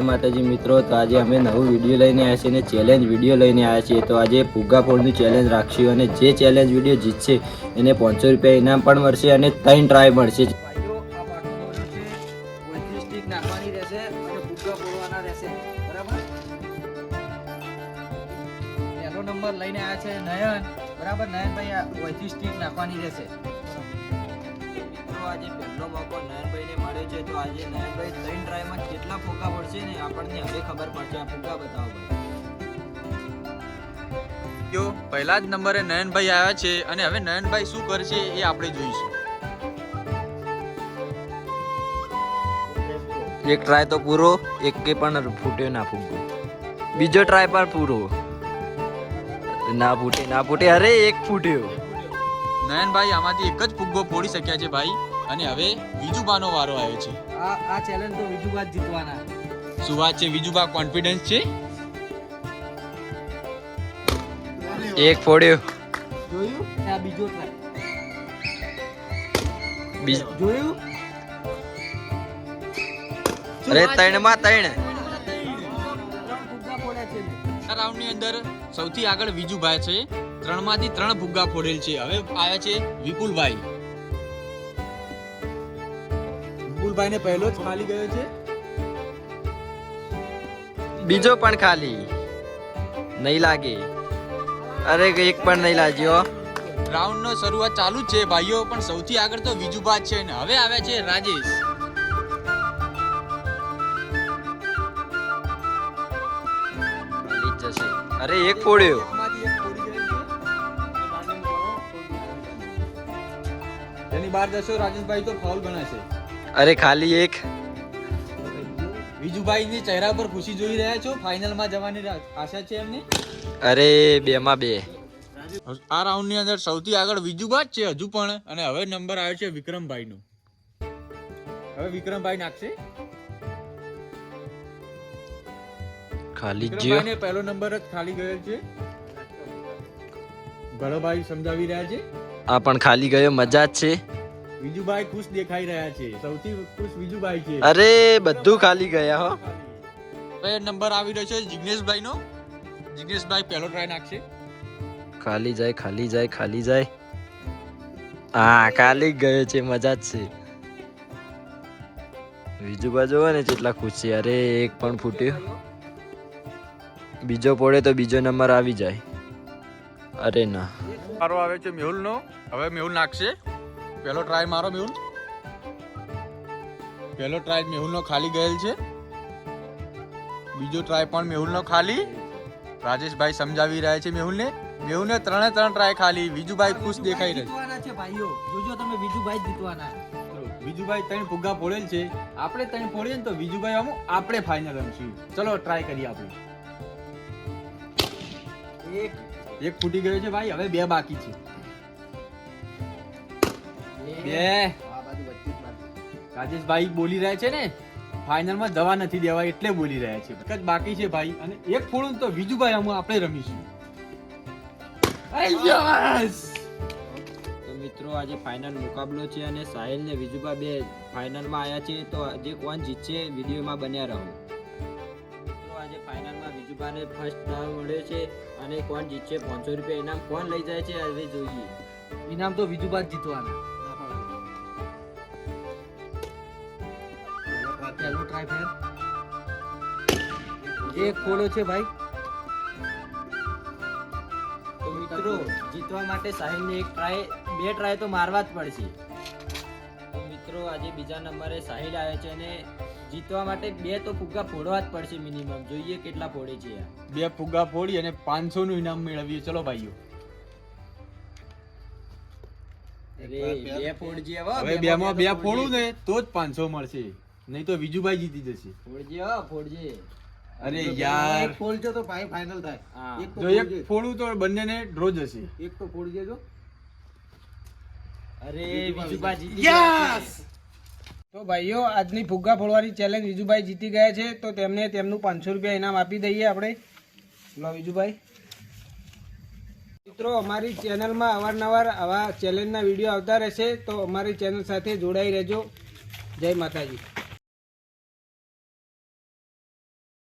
જય માતાજી મિત્રો, તો આજે અમે નવું વિડીયો લઈને આવ્યા છીએ અને ચેલેન્જ વિડીયો લઈને આવ્યા છીએ। તો આજે ફુગ્ગા ફોડની ચેલેન્જ રાખશું અને જે ચેલેન્જ વિડીયો જીતશે એને 500 રૂપિયા ઇનામ પણ મળશે અને 3 ટ્રાય મળશે। ભાઈઓ આ પાટો છે, કોઈથી સ્ટીક નાખવાની રહેશે અને ફુગ્ગા ફોડવાના રહેશે, બરાબર। પહેલો નંબર લઈને આવ્યા છે નયન, બરાબર। નયનભાઈ આ કોઈથી સ્ટીક નાખવાની રહેશે। આજે પહેલો મોકો નયનભાઈને મળ્યો છે, તો આજે નયનભાઈ 3 ટ્રાયમાં કેટલા ફુગ્ગા પડશે ને આપણને હવે ખબર પડશે। આ ફુગ્ગા બતાવો ભાઈ। જો પહેલા જ નંબરે નયનભાઈ આવ્યા છે અને હવે નયનભાઈ શું કરશે એ આપણે જોઈશું। એક ટ્રાય તો પૂરો, એક કે પણ ફૂટ્યો ના ફુગ્ગો। બીજો ટ્રાય પણ પૂરો, ના ફૂટે, અરે એક ફૂટ્યો। નયનભાઈ આમાંથી એક જ ફુગ્ગો ફોડી શક્યા છે ભાઈ, અને હવે વિજુબાનો વારો આવ્યો છે। આ ચેલેન્જ તો વિજુબા જ જીતવાના। શું વાત છે વિજુબા, કોન્ફિડન્સ છે? એક ફોડ્યો, જોયું? આ બીજો ટ્રાય જોયું? અરે 3 માં 3 ફુગ્ગા ફોડ્યા છે ને। આ રાઉન્ડની અંદર સૌથી આગળ વિજુભાઈ છે, 3 માંથી 3 ફુગ્ગા ફોડેલ છે। હવે આવ્યા છે વિપુલભાઈ। વિપુલભાઈ ને પહેલો જ ખાલી ગયો છે, બીજો પણ ખાલી નહીં લાગે, અરે એક પણ નહીં લાગ્યો। રાઉન્ડ નો શરૂઆત ચાલુ જ છે ભાઈઓ, પણ સૌથી આગળ તો વિજુભા છે ને હવે આવ્યા છે રાજેશ। જશે, અરે એક ફોડ્યો, એની બહાર જશો રાજેશભાઈ તો ફાઉલ ગણાશે। અરે ખાલી એક। વિજુભાઈ ની ચહેરા પર ખુશી જોઈ રહ્યા છો, ફાઇનલ માં જવાની આશા છે એમને। અરે 2 માં 2। આ રાઉન્ડ ની અંદર સૌથી આગળ વિજુભા જ છે હજુ પણ, અને હવે નંબર આવ્યો છે વિક્રમભાઈ નો। હવે વિક્રમભાઈ નાખશે, ખાલી વિક્રમભાઈ ને પહેલો નંબર જ ખાલી ગયો છે। ભરતભાઈ સમજાવી રહ્યા છે, આ પણ ખાલી ગયો, મજા જ છે। વિજુભાઈ ખુશ દેખાઈ રહ્યા છે, સૌથી ખુશ વિજુભાઈ છે। અરે બધું ખાલી ગયા હો। હવે નંબર આવી રહ્યો છે જિગ્નેશભાઈ નો। જિગ્નેશભાઈ પહેલો ટ્રાય નાખશે, ખાલી જાય। હા ખાલી ગયો છે, મજા જ છે। વિજુબા જોવો ને કેટલા ખુશ છે। અરે એક પણ ફૂટ્યો, બીજો પડે તો બીજો નંબર આવી જાય। અરે ના, મારો આવે છે મેહુલ નો। હવે મેહુલ નાખશે, પહેલો ટ્રાય મારો મેહુલ। પહેલો ટ્રાય મેહુલ નો ખાલી ગયેલ છે, બીજો ટ્રાય પણ મેહુલ નો ખાલી। રાજેશભાઈ સમજાવી રહ્યા છે મેહુલ ને 3 ટ્રાય ખાલી। વિજુભાઈ ખુશ દેખાઈ રહ્યા જીતવાના છે ભાઈઓ, જોજો તમે વિજુભાઈ જીતવાના। છે। વિજુભાઈ 3 ફુગ્ગા ફોડેલ છે, આપણે 3 ફોડીએ ને તો વિજુભાઈ આમ આપણે ફાઇનલ રમશું। ચલો ટ્રાય કરીએ આપણે। એક ફૂટી ગયો છે ભાઈ, હવે 2 બાકી છે। 2 રાજેશભાઈ બોલી રહ્યા છે ને ફાઇનલ માં જવા નથી દેવા, એટલે બોલી રહ્યા છે। એક જ બાકી છે ભાઈ, અને એક ફોડું તો વિજુભાઈ આમ આપણે રમીશું। તો મિત્રો આજે ફાઇનલ મુકાબલો છે અને સાહિલ ને વિજુબા 2 ફાઇનલમાં આવ્યા છે। તો આજે કોણ જીતશે વિડીયોમાં બન્યા રહો। મિત્રો આજે ફાઇનલમાં વિજુબાને ફર્સ્ટ નામ મળ્યો છે અને કોણ જીતશે 500 રૂપિયા ઇનામ કોણ લઈ જાય છે હવે જોઈએ। ઇનામ તો વિજુભાઈ જ જીતવાના। પહેલો ટ્રાય ફેર એક ફોડો છે ભાઈ। તો મિત્રો જીતવા માટે સાહિલને 2 ટ્રાય તો મારવા જ પડશે। તો મિત્રો આજે બીજા નંબરે સાહિલ આવે છે અને જીતવા માટે 2 તો ફુગ્ગા ફોડવા જ પડશે મિનિમમ। જોઈએ કેટલા ફોડે છે। 2 ફુગ્ગા ફોડી અને 500 નું ઇનામ મેળવીએ। ચલો ભાઈઓ, અરે 2 ફોડજે હવે। હવે 2 માં 2 ફોડું ને તો જ 500 મળશે, નહીં તો વિજુભાઈ જીતી જશે। ફોડજે। અરે યાર, એક ફોડજો તો ભાઈ ફાઇનલ થાય। હા, એક તો જો એક ફોડું તો બંનેને ડ્રો જશે। એક તો ફોડજે જો। અરે વિજુબા જીતી ગયા છે। તો ભાઈઓ આજની ફુગ્ગા ફોડવાની ચેલેન્જ વિજુભાઈ જીતી ગયા છે, તો તેમને તેમનું 500 રૂપિયા ઇનામ આપી દઈએ આપણે। લો વિજુભાઈ। મિત્રો અમારી ચેનલમાં અવારનવાર આવા ચેલેન્જના વિડીયો આવતા રહેશે, તો અમારી ચેનલ સાથે જોડાઈ રહેજો। જય માતાજી।